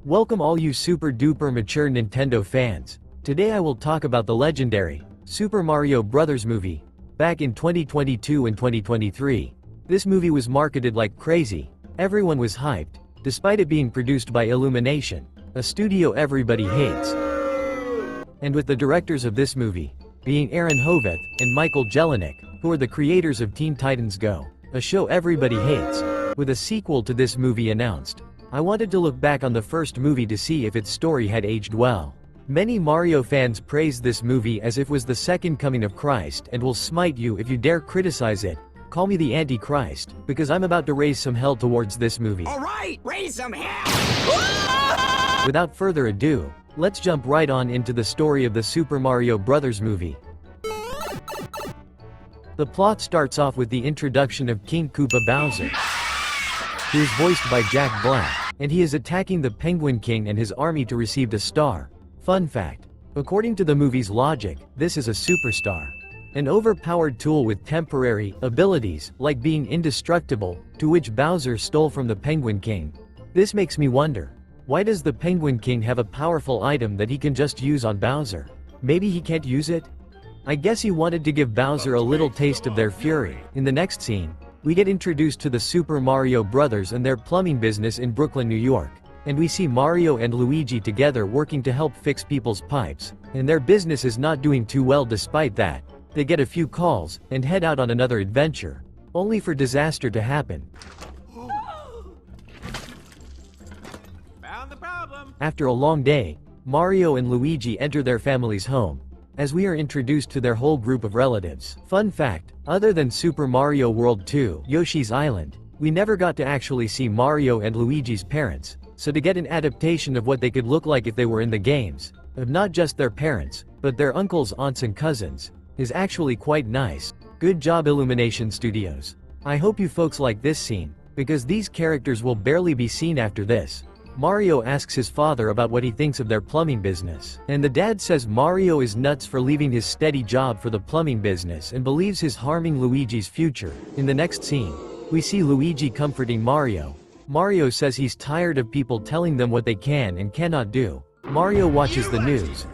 Welcome all you super duper mature Nintendo fans. Today I will talk about the legendary Super Mario Bros. Movie. Back in 2022 and 2023, this movie was marketed like crazy. Everyone was hyped, despite it being produced by Illumination, a studio everybody hates. And with the directors of this movie being Aaron Hoveth and Michael Jelenic, who are the creators of Teen Titans Go, a show everybody hates, with a sequel to this movie announced, I wanted to look back on the first movie to see if its story had aged well. Many Mario fans praise this movie as if it was the second coming of Christ and will smite you if you dare criticize it. Call me the Antichrist, because I'm about to raise some hell towards this movie. Alright, raise some hell! Without further ado, let's jump right on into the story of the Super Mario Bros. Movie. The plot starts off with the introduction of King Koopa Bowser, who is voiced by Jack Black, and he is attacking the Penguin King and his army to receive a star. Fun fact: according to the movie's logic, this is a superstar, an overpowered tool with temporary abilities, like being indestructible, to which Bowser stole from the Penguin King. This makes me wonder, why does the Penguin King have a powerful item that he can just use on Bowser? Maybe he can't use it? I guess he wanted to give Bowser a little taste of their fury. In the next scene, we get introduced to the Super Mario Brothers and their plumbing business in Brooklyn, New York. And we see Mario and Luigi together working to help fix people's pipes, and their business is not doing too well despite that. They get a few calls, and head out on another adventure, only for disaster to happen. Found the problem. After a long day, Mario and Luigi enter their family's home, as we are introduced to their whole group of relatives. Fun fact, other than Super Mario World 2, Yoshi's Island, we never got to actually see Mario and Luigi's parents, so to get an adaptation of what they could look like if they were in the games, of not just their parents, but their uncles, aunts and cousins, is actually quite nice. Good job Illumination Studios. I hope you folks like this scene, because these characters will barely be seen after this. Mario asks his father about what he thinks of their plumbing business, and the dad says Mario is nuts for leaving his steady job for the plumbing business and believes he's harming Luigi's future. In the next scene, we see Luigi comforting Mario. Mario says he's tired of people telling them what they can and cannot do. Mario watches the news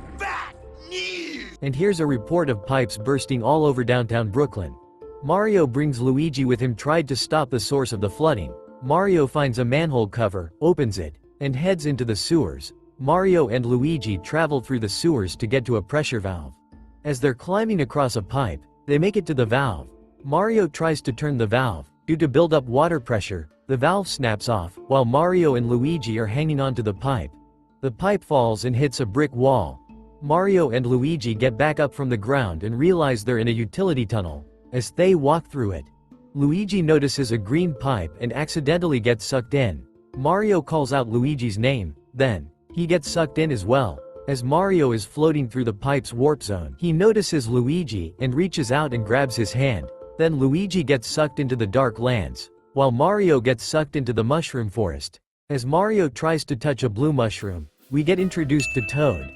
and hears a report of pipes bursting all over downtown Brooklyn. Mario brings Luigi with him, tried to stop the source of the flooding. Mario finds a manhole cover, opens it, and heads into the sewers. Mario and Luigi travel through the sewers to get to a pressure valve. As they're climbing across a pipe, they make it to the valve. Mario tries to turn the valve. Due to build-up water pressure, the valve snaps off, while Mario and Luigi are hanging onto the pipe. The pipe falls and hits a brick wall. Mario and Luigi get back up from the ground and realize they're in a utility tunnel. As they walk through it, Luigi notices a green pipe and accidentally gets sucked in. Mario calls out Luigi's name, then he gets sucked in as well. As Mario is floating through the pipe's warp zone, he notices Luigi and reaches out and grabs his hand. Then Luigi gets sucked into the dark lands, while Mario gets sucked into the mushroom forest. As Mario tries to touch a blue mushroom, we get introduced to Toad.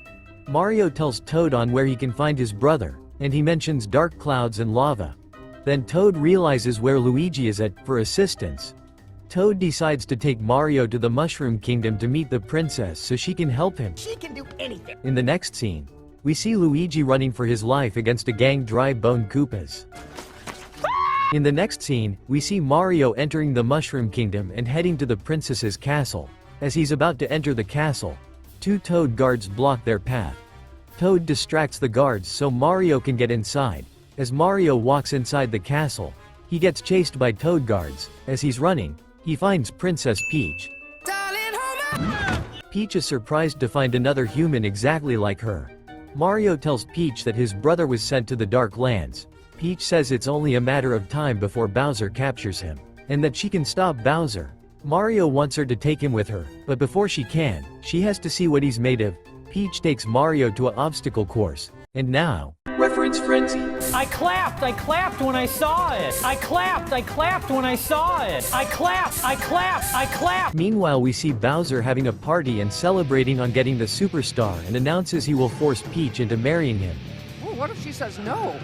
Mario tells Toad on where he can find his brother, and he mentions dark clouds and lava. Then Toad realizes where Luigi is at, for assistance. Toad decides to take Mario to the Mushroom Kingdom to meet the princess so she can help him. She can do anything. In the next scene, we see Luigi running for his life against a gang dry bone Koopas. In the next scene, we see Mario entering the Mushroom Kingdom and heading to the princess's castle. As he's about to enter the castle, two Toad guards block their path. Toad distracts the guards so Mario can get inside. As Mario walks inside the castle, he gets chased by Toad guards. As he's running, he finds Princess Peach. Peach is surprised to find another human exactly like her. Mario tells Peach that his brother was sent to the Dark Lands. Peach says it's only a matter of time before Bowser captures him, and that she can stop Bowser. Mario wants her to take him with her, but before she can, she has to see what he's made of. Peach takes Mario to an obstacle course, and now, reference frenzy. I clapped when I saw it. I clapped when I saw it. I clapped. Meanwhile, we see Bowser having a party and celebrating on getting the superstar, and announces he will force Peach into marrying him. Well, what if she says no?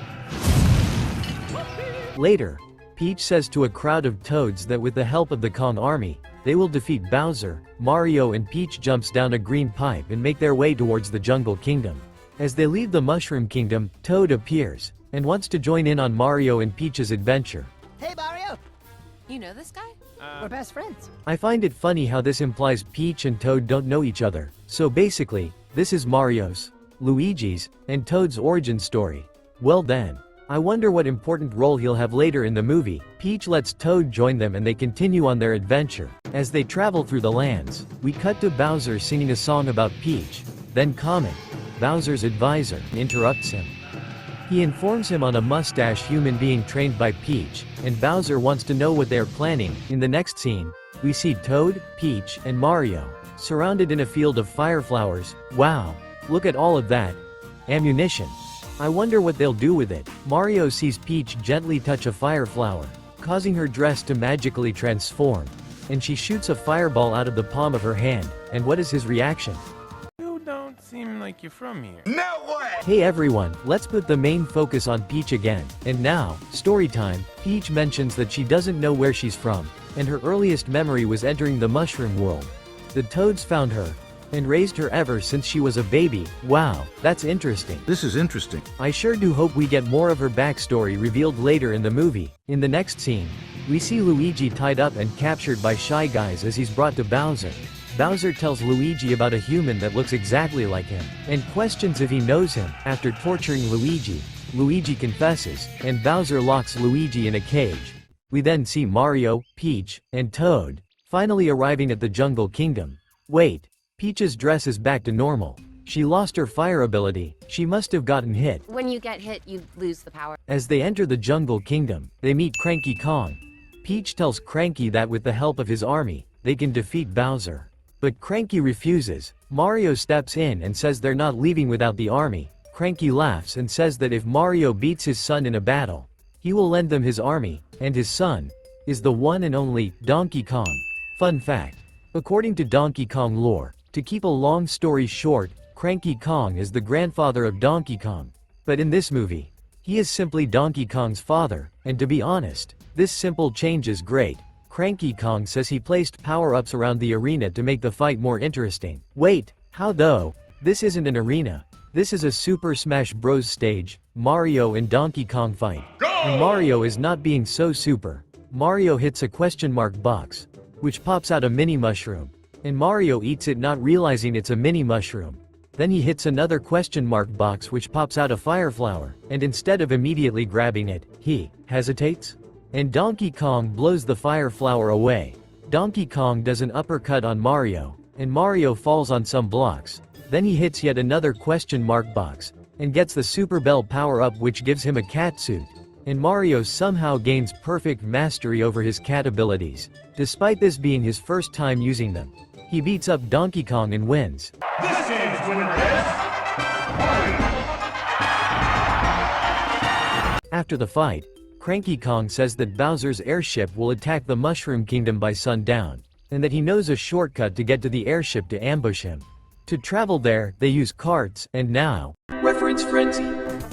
Later, Peach says to a crowd of Toads that with the help of the Kong army, They will defeat Bowser. Mario and Peach jumps down a green pipe and make their way towards the Jungle Kingdom. As they leave the Mushroom Kingdom, Toad appears and wants to join in on Mario and Peach's adventure. Hey, Mario! You know this guy? We're best friends. I find it funny how this implies Peach and Toad don't know each other. So basically, this is Mario's, Luigi's, and Toad's origin story. Well then, I wonder what important role he'll have later in the movie. Peach lets Toad join them and they continue on their adventure. As they travel through the lands, we cut to Bowser singing a song about Peach. Then Comet, Bowser's advisor, interrupts him. He informs him on a mustache human being trained by Peach, and Bowser wants to know what they are planning. In the next scene, we see Toad, Peach, and Mario, surrounded in a field of fire flowers. Wow, look at all of that. Ammunition. I wonder what they'll do with it. Mario sees Peach gently touch a fire flower, causing her dress to magically transform. And she shoots a fireball out of the palm of her hand, and what is his reaction? You don't seem like you're from here. Hey everyone, let's put the main focus on Peach again. And now, story time. Peach mentions that she doesn't know where she's from, and her earliest memory was entering the Mushroom World. The Toads found her, and raised her ever since she was a baby. Wow, that's interesting. This is interesting. I sure do hope we get more of her backstory revealed later in the movie. In the next scene, we see Luigi tied up and captured by Shy Guys as he's brought to Bowser. Bowser tells Luigi about a human that looks exactly like him, and questions if he knows him. After torturing Luigi, Luigi confesses, and Bowser locks Luigi in a cage. We then see Mario, Peach, and Toad, finally arriving at the Jungle Kingdom. Wait, Peach's dress is back to normal. She lost her fire ability. She must have gotten hit. When you get hit, you lose the power. As they enter the Jungle Kingdom, they meet Cranky Kong. Peach tells Cranky that with the help of his army, they can defeat Bowser. But Cranky refuses. Mario steps in and says they're not leaving without the army. Cranky laughs and says that if Mario beats his son in a battle, he will lend them his army, and his son is the one and only Donkey Kong. Fun fact. According to Donkey Kong lore, to keep a long story short, Cranky Kong is the grandfather of Donkey Kong. But in this movie, he is simply Donkey Kong's father, and to be honest, this simple change is great. Cranky Kong says he placed power-ups around the arena to make the fight more interesting. Wait, how though? This isn't an arena. This is a Super Smash Bros. Stage. Mario and Donkey Kong fight. And Mario is not being so super. Mario hits a question mark box, which pops out a mini mushroom. And Mario eats it not realizing it's a mini mushroom. Then he hits another question mark box which pops out a fire flower, and instead of immediately grabbing it, he hesitates? And Donkey Kong blows the fire flower away. Donkey Kong does an uppercut on Mario, and Mario falls on some blocks. Then he hits yet another question mark box, and gets the Super Bell power-up which gives him a cat suit. And Mario somehow gains perfect mastery over his cat abilities, despite this being his first time using them. He beats up Donkey Kong and wins. This game's winner is After the fight, Cranky Kong says that Bowser's airship will attack the Mushroom Kingdom by sundown, and that he knows a shortcut to get to the airship to ambush him. To travel there, they use carts, and now, reference frenzy.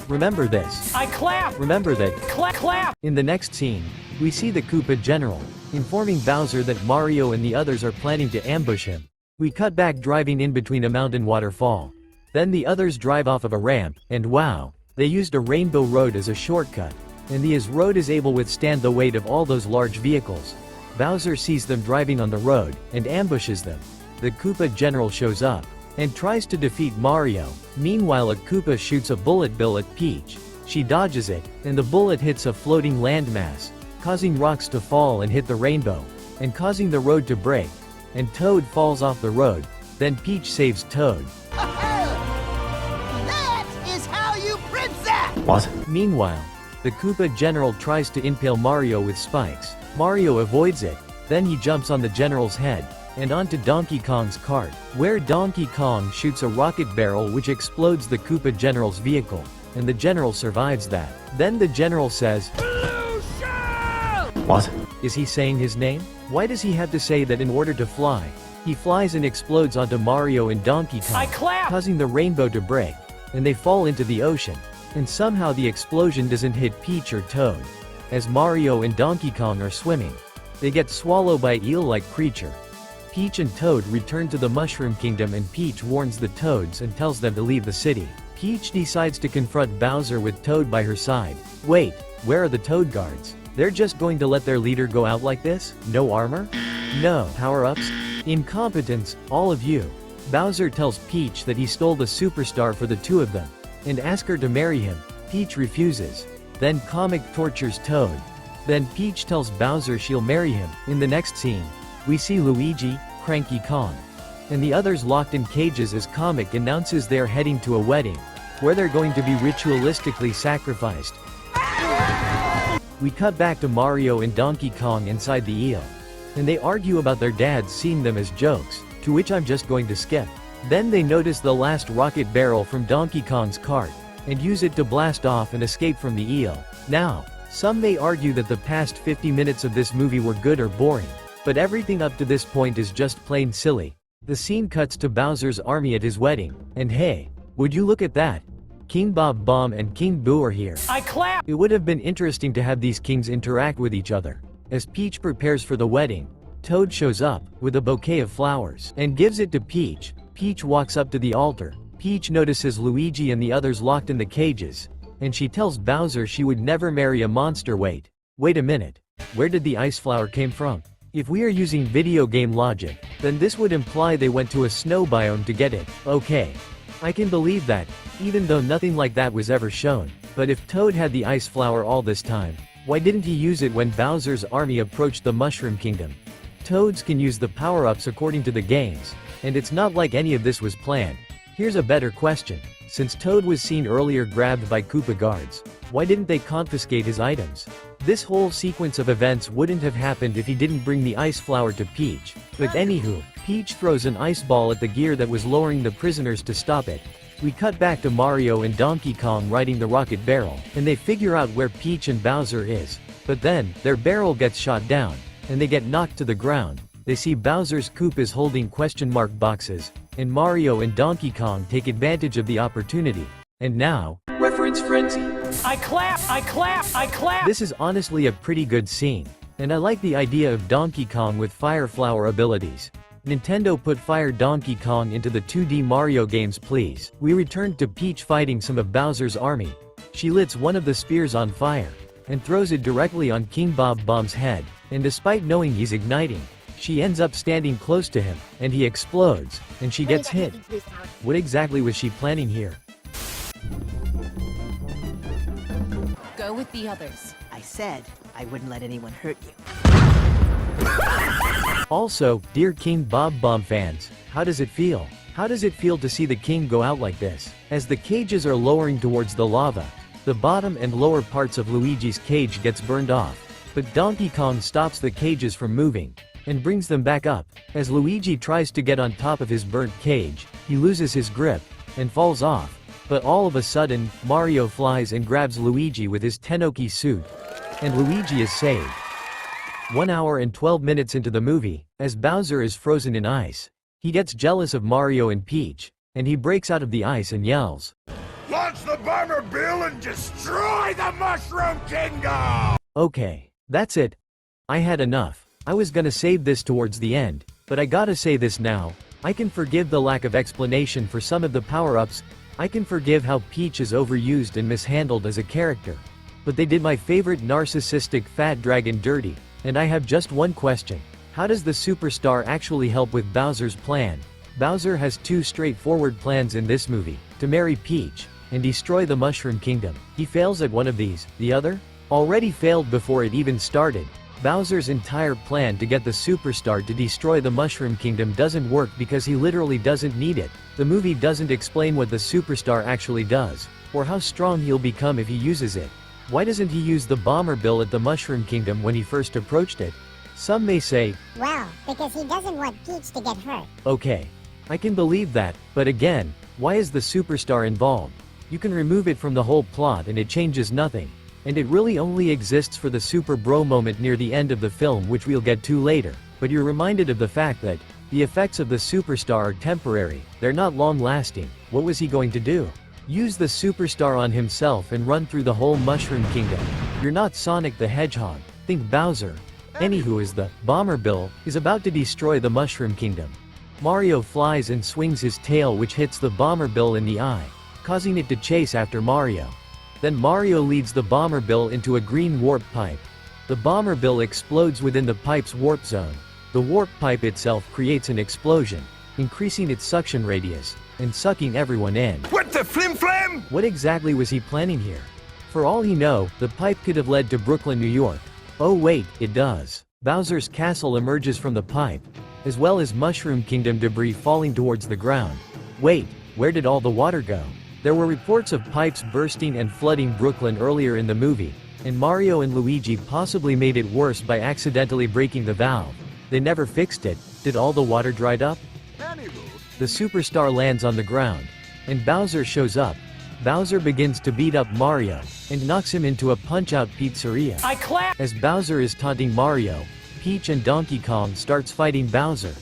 Remember this. I clap! Remember that. Clap! In the next scene, we see the Koopa General, informing Bowser that Mario and the others are planning to ambush him. We cut back driving in between a mountain waterfall. Then the others drive off of a ramp, and wow, they used a rainbow road as a shortcut. And the road is able to withstand the weight of all those large vehicles. Bowser sees them driving on the road, and ambushes them. The Koopa General shows up, and tries to defeat Mario. Meanwhile, a Koopa shoots a bullet bill at Peach. She dodges it, and the bullet hits a floating landmass, causing rocks to fall and hit the rainbow, and causing the road to break. And Toad falls off the road. Then Peach saves Toad. That is how you princess! What? Meanwhile, the Koopa General tries to impale Mario with spikes. Mario avoids it. Then he jumps on the General's head, and onto Donkey Kong's cart, where Donkey Kong shoots a rocket barrel which explodes the Koopa General's vehicle, and the General survives that. Then the General says, What? Is he saying his name? Why does he have to say that in order to fly? He flies and explodes onto Mario and Donkey Kong, I clap! causing the rainbow to break, and they fall into the ocean. And somehow the explosion doesn't hit Peach or Toad, as Mario and Donkey Kong are swimming. They get swallowed by eel-like creature. Peach and Toad return to the Mushroom Kingdom and Peach warns the Toads and tells them to leave the city. Peach decides to confront Bowser with Toad by her side. Wait, where are the Toad guards? They're just going to let their leader go out like this? No armor? No power-ups? Incompetence, all of you. Bowser tells Peach that he stole the superstar for the two of them, and asks her to marry him. Peach refuses. Then Comic tortures Toad. Then Peach tells Bowser she'll marry him. In the next scene, we see Luigi, Cranky Kong, and the others locked in cages as Comic announces they are heading to a wedding, where they're going to be ritualistically sacrificed. We cut back to Mario and Donkey Kong inside the eel, and they argue about their dads seeing them as jokes, to which I'm just going to skip. Then they notice the last rocket barrel from Donkey Kong's cart, and use it to blast off and escape from the eel. Now, some may argue that the past 50 minutes of this movie were good or boring, but everything up to this point is just plain silly. The scene cuts to Bowser's army at his wedding, and hey, would you look at that? King Bob Bomb and King Boo are here. I clap! It would have been interesting to have these kings interact with each other. As Peach prepares for the wedding, Toad shows up, with a bouquet of flowers, and gives it to Peach. Peach walks up to the altar. Peach notices Luigi and the others locked in the cages, and she tells Bowser she would never marry a monster. Wait a minute. Where did the ice flower came from? If we are using video game logic, then this would imply they went to a snow biome to get it. Okay. I can believe that, even though nothing like that was ever shown. But if Toad had the ice flower all this time, why didn't he use it when Bowser's army approached the Mushroom Kingdom? Toads can use the power-ups according to the games, and it's not like any of this was planned. Here's a better question. Since Toad was seen earlier grabbed by Koopa guards, why didn't they confiscate his items? This whole sequence of events wouldn't have happened if he didn't bring the ice flower to Peach. But anywho, Peach throws an ice ball at the gear that was lowering the prisoners to stop it. We cut back to Mario and Donkey Kong riding the rocket barrel, and they figure out where Peach and Bowser is. But then, their barrel gets shot down, and they get knocked to the ground. They see Bowser's Koopas holding question mark boxes, and Mario and Donkey Kong take advantage of the opportunity. And now, reference frenzy. I clap! I clap! I clap! This is honestly a pretty good scene, and I like the idea of Donkey Kong with Fire Flower abilities. Nintendo put Fire Donkey Kong into the 2D Mario games please. We returned to Peach fighting some of Bowser's army. She lights one of the spears on fire, and throws it directly on King Bob Bomb's head, and despite knowing he's igniting, she ends up standing close to him, and he explodes, and she gets hit. What exactly was she planning here? Go with the others. I said I wouldn't let anyone hurt you. Also, dear King Bob Bomb fans, how does it feel? How does it feel to see the king go out like this? As the cages are lowering towards the lava, the bottom and lower parts of Luigi's cage gets burned off. But Donkey Kong stops the cages from moving, and brings them back up. As Luigi tries to get on top of his burnt cage, he loses his grip, and falls off. But all of a sudden, Mario flies and grabs Luigi with his Tenoki suit. And Luigi is saved. 1 hour and 12 minutes into the movie, as Bowser is frozen in ice, he gets jealous of Mario and Peach, and he breaks out of the ice and yells, Launch the bomber bill and destroy the Mushroom Kingdom! Okay, that's it. I had enough. I was gonna save this towards the end, but I gotta say this now. I can forgive the lack of explanation for some of the power-ups. I can forgive how Peach is overused and mishandled as a character. But they did my favorite narcissistic fat dragon dirty, and I have just one question. How does the superstar actually help with Bowser's plan? Bowser has two straightforward plans in this movie, to marry Peach, and destroy the Mushroom Kingdom. He fails at one of these, the other? Already failed before it even started. Bowser's entire plan to get the superstar to destroy the Mushroom Kingdom doesn't work because he literally doesn't need it. The movie doesn't explain what the superstar actually does, or how strong he'll become if he uses it. Why doesn't he use the bomber bill at the Mushroom Kingdom when he first approached it? Some may say, well, because he doesn't want Peach to get hurt. Okay. I can believe that, but again, why is the superstar involved? You can remove it from the whole plot and it changes nothing. And it really only exists for the super bro moment near the end of the film, which we'll get to later. But you're reminded of the fact that the effects of the superstar are temporary, they're not long-lasting. What was he going to do? Use the superstar on himself and run through the whole Mushroom Kingdom? You're not Sonic the Hedgehog. Think Bowser. Anywho, as the Bomberbill is about to destroy the Mushroom Kingdom, Mario flies and swings his tail, which hits the Bomberbill in the eye, causing it to chase after Mario. Then Mario leads the Bomberbill into a green warp pipe. The Bomberbill explodes within the pipe's warp zone. The warp pipe itself creates an explosion, increasing its suction radius, and sucking everyone in. What the flim-flam? What exactly was he planning here? For all he know, the pipe could have led to Brooklyn, New York. Oh wait, it does. Bowser's castle emerges from the pipe, as well as Mushroom Kingdom debris falling towards the ground. Wait, where did all the water go? There were reports of pipes bursting and flooding Brooklyn earlier in the movie, and Mario and Luigi possibly made it worse by accidentally breaking the valve. They never fixed it. Did all the water dried up? The superstar lands on the ground, and Bowser shows up. Bowser begins to beat up Mario, and knocks him into a punch-out pizzeria. I clap! As Bowser is taunting Mario, Peach and Donkey Kong starts fighting Bowser.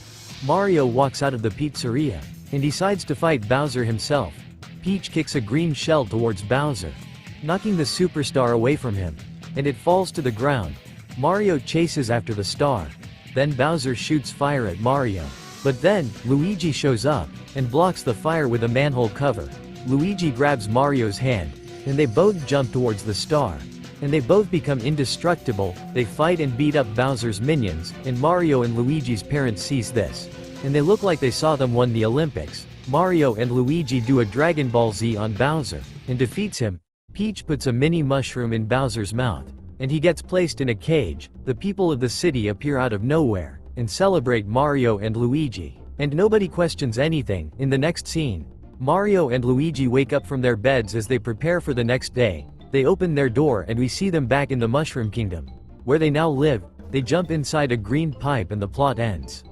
Mario walks out of the pizzeria, and decides to fight Bowser himself. Peach kicks a green shell towards Bowser, knocking the superstar away from him, and it falls to the ground. Mario chases after the star. Then Bowser shoots fire at Mario. But then, Luigi shows up, and blocks the fire with a manhole cover. Luigi grabs Mario's hand, and they both jump towards the star. And they both become indestructible. They fight and beat up Bowser's minions, and Mario and Luigi's parents sees this, and they look like they saw them won the Olympics. Mario and Luigi do a Dragon Ball Z on Bowser, and defeats him. Peach puts a mini mushroom in Bowser's mouth, and he gets placed in a cage. The people of the city appear out of nowhere, and celebrate Mario and Luigi. And nobody questions anything. In the next scene, Mario and Luigi wake up from their beds as they prepare for the next day. They open their door and we see them back in the Mushroom Kingdom, where they now live. They jump inside a green pipe and the plot ends.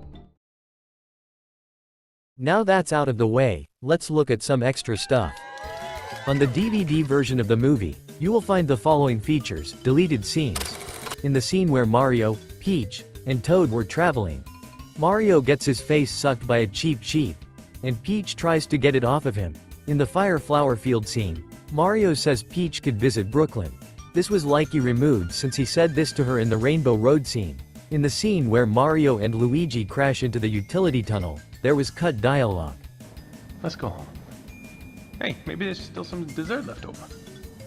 Now that's out of the way, let's look at some extra stuff. On the DVD version of the movie, you will find the following features: deleted scenes. In the scene where Mario, Peach, and Toad were traveling, Mario gets his face sucked by a cheap sheep, and Peach tries to get it off of him. In the Fire Flower Field scene, Mario says Peach could visit Brooklyn. This was likely removed since he said this to her in the Rainbow Road scene. In the scene where Mario and Luigi crash into the utility tunnel, there was cut dialogue. Let's go home. Hey, maybe there's still some dessert left over.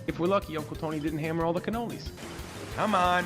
If we're lucky, Uncle Tony didn't hammer all the cannolis. Come on.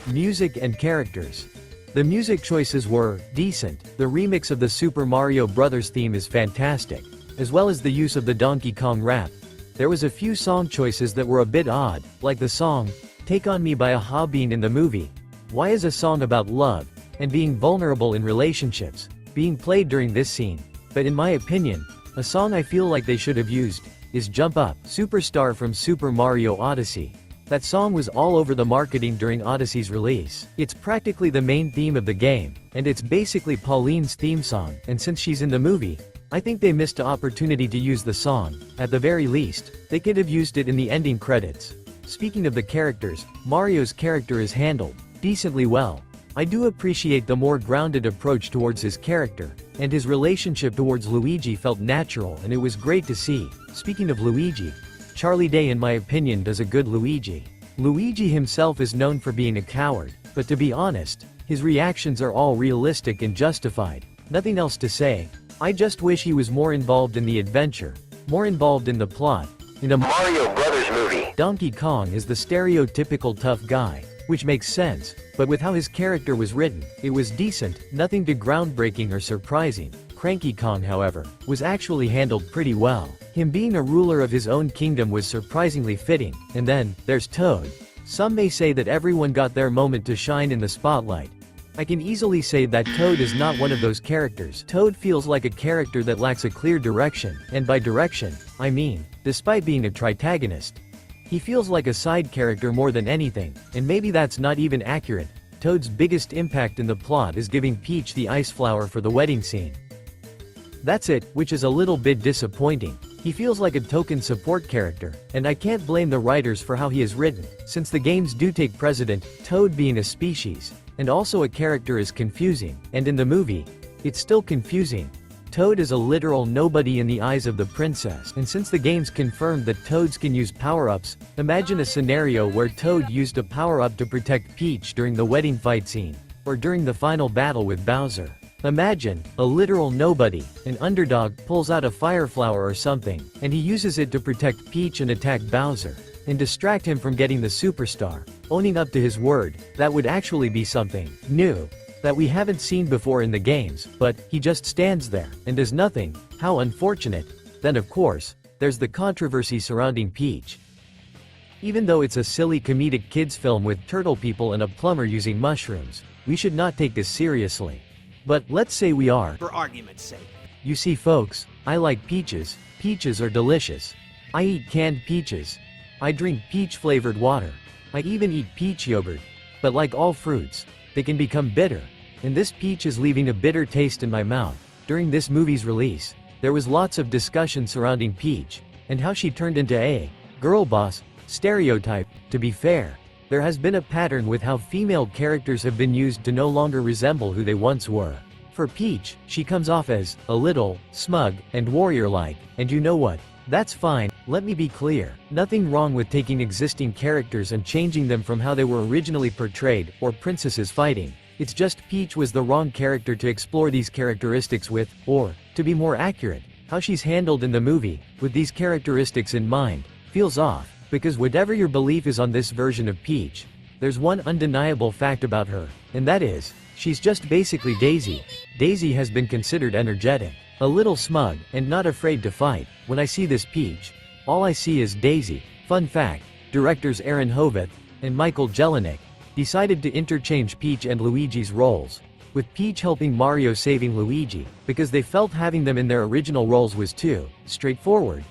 Music and characters. The music choices were decent. The remix of the Super Mario Bros. Theme is fantastic, as well as the use of the Donkey Kong rap. There was a few song choices that were a bit odd, like the song Take On Me by a Bean in the movie. Why is a song about love and being vulnerable in relationships being played during this scene? But in my opinion, a song I feel like they should have used is Jump Up, Superstar from Super Mario Odyssey. That song was all over the marketing during Odyssey's release. It's practically the main theme of the game, and it's basically Pauline's theme song, and since she's in the movie, I think they missed an opportunity to use the song. At the very least, they could have used it in the ending credits. Speaking of the characters, Mario's character is handled decently well. I do appreciate the more grounded approach towards his character, and his relationship towards Luigi felt natural and it was great to see. Speaking of Luigi, Charlie Day in my opinion does a good Luigi. Luigi himself is known for being a coward, but to be honest, his reactions are all realistic and justified. Nothing else to say. I just wish he was more involved in the adventure, more involved in the plot. In a Mario Brothers movie, Donkey Kong is the stereotypical tough guy, which makes sense, but with how his character was written, it was decent, nothing too groundbreaking or surprising. Cranky Kong, however, was actually handled pretty well. Him being a ruler of his own kingdom was surprisingly fitting. And then, there's Toad. Some may say that everyone got their moment to shine in the spotlight. I can easily say that Toad is not one of those characters. Toad feels like a character that lacks a clear direction, and by direction, I mean, despite being a tritagonist, he feels like a side character more than anything, and maybe that's not even accurate. Toad's biggest impact in the plot is giving Peach the ice flower for the wedding scene. That's it, which is a little bit disappointing. He feels like a token support character, and I can't blame the writers for how he is written, since the games do take precedent. Toad being a species, and also a character is confusing, and in the movie, it's still confusing. Toad is a literal nobody in the eyes of the princess, and since the games confirmed that Toads can use power-ups, imagine a scenario where Toad used a power-up to protect Peach during the wedding fight scene, or during the final battle with Bowser. Imagine, a literal nobody, an underdog, pulls out a fire flower or something, and he uses it to protect Peach and attack Bowser, and distract him from getting the superstar. Owning up to his word, that would actually be something new that we haven't seen before in the games, but he just stands there and does nothing. How unfortunate. Then of course, there's the controversy surrounding Peach. Even though it's a silly comedic kids film with turtle people and a plumber using mushrooms, we should not take this seriously. But let's say we are, For argument's sake. You see folks, I like peaches. Peaches are delicious. I eat canned peaches. I drink peach-flavored water. I even eat peach yogurt. But like all fruits, they can become bitter. And this peach is leaving a bitter taste in my mouth. During this movie's release, there was lots of discussion surrounding Peach, and how she turned into a girl boss stereotype. To be fair, there has been a pattern with how female characters have been used to no longer resemble who they once were. For Peach, she comes off as a little smug and warrior-like, and you know what? That's fine. Let me be clear. Nothing wrong with taking existing characters and changing them from how they were originally portrayed, or princesses fighting. It's just Peach was the wrong character to explore these characteristics with, or, to be more accurate, how she's handled in the movie, with these characteristics in mind, feels off, because whatever your belief is on this version of Peach, there's one undeniable fact about her, and that is, she's just basically Daisy. Daisy has been considered energetic, a little smug, and not afraid to fight. When I see this Peach, all I see is Daisy. Fun fact, directors Aaron Hoveth and Michael Jelinek decided to interchange Peach and Luigi's roles, with Peach helping Mario saving Luigi, because they felt having them in their original roles was too straightforward.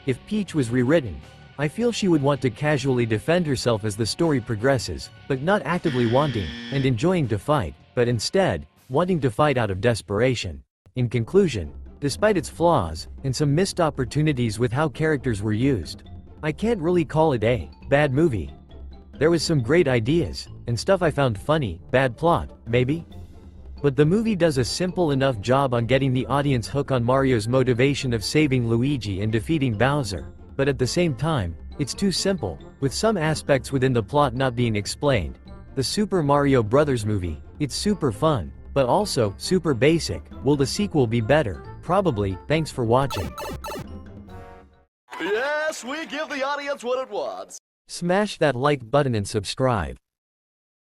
If Peach was rewritten, I feel she would want to casually defend herself as the story progresses, but not actively wanting and enjoying to fight, but instead, wanting to fight out of desperation. In conclusion, despite its flaws, and some missed opportunities with how characters were used, I can't really call it a bad movie. There was some great ideas, and stuff I found funny. Bad plot, maybe? But the movie does a simple enough job on getting the audience hook on Mario's motivation of saving Luigi and defeating Bowser. But at the same time, it's too simple, with some aspects within the plot not being explained. The Super Mario Bros. Movie, it's super fun, but also super basic. Will the sequel be better? Probably. Thanks for watching. Yes, we give the audience what it wants. Smash that like button and subscribe.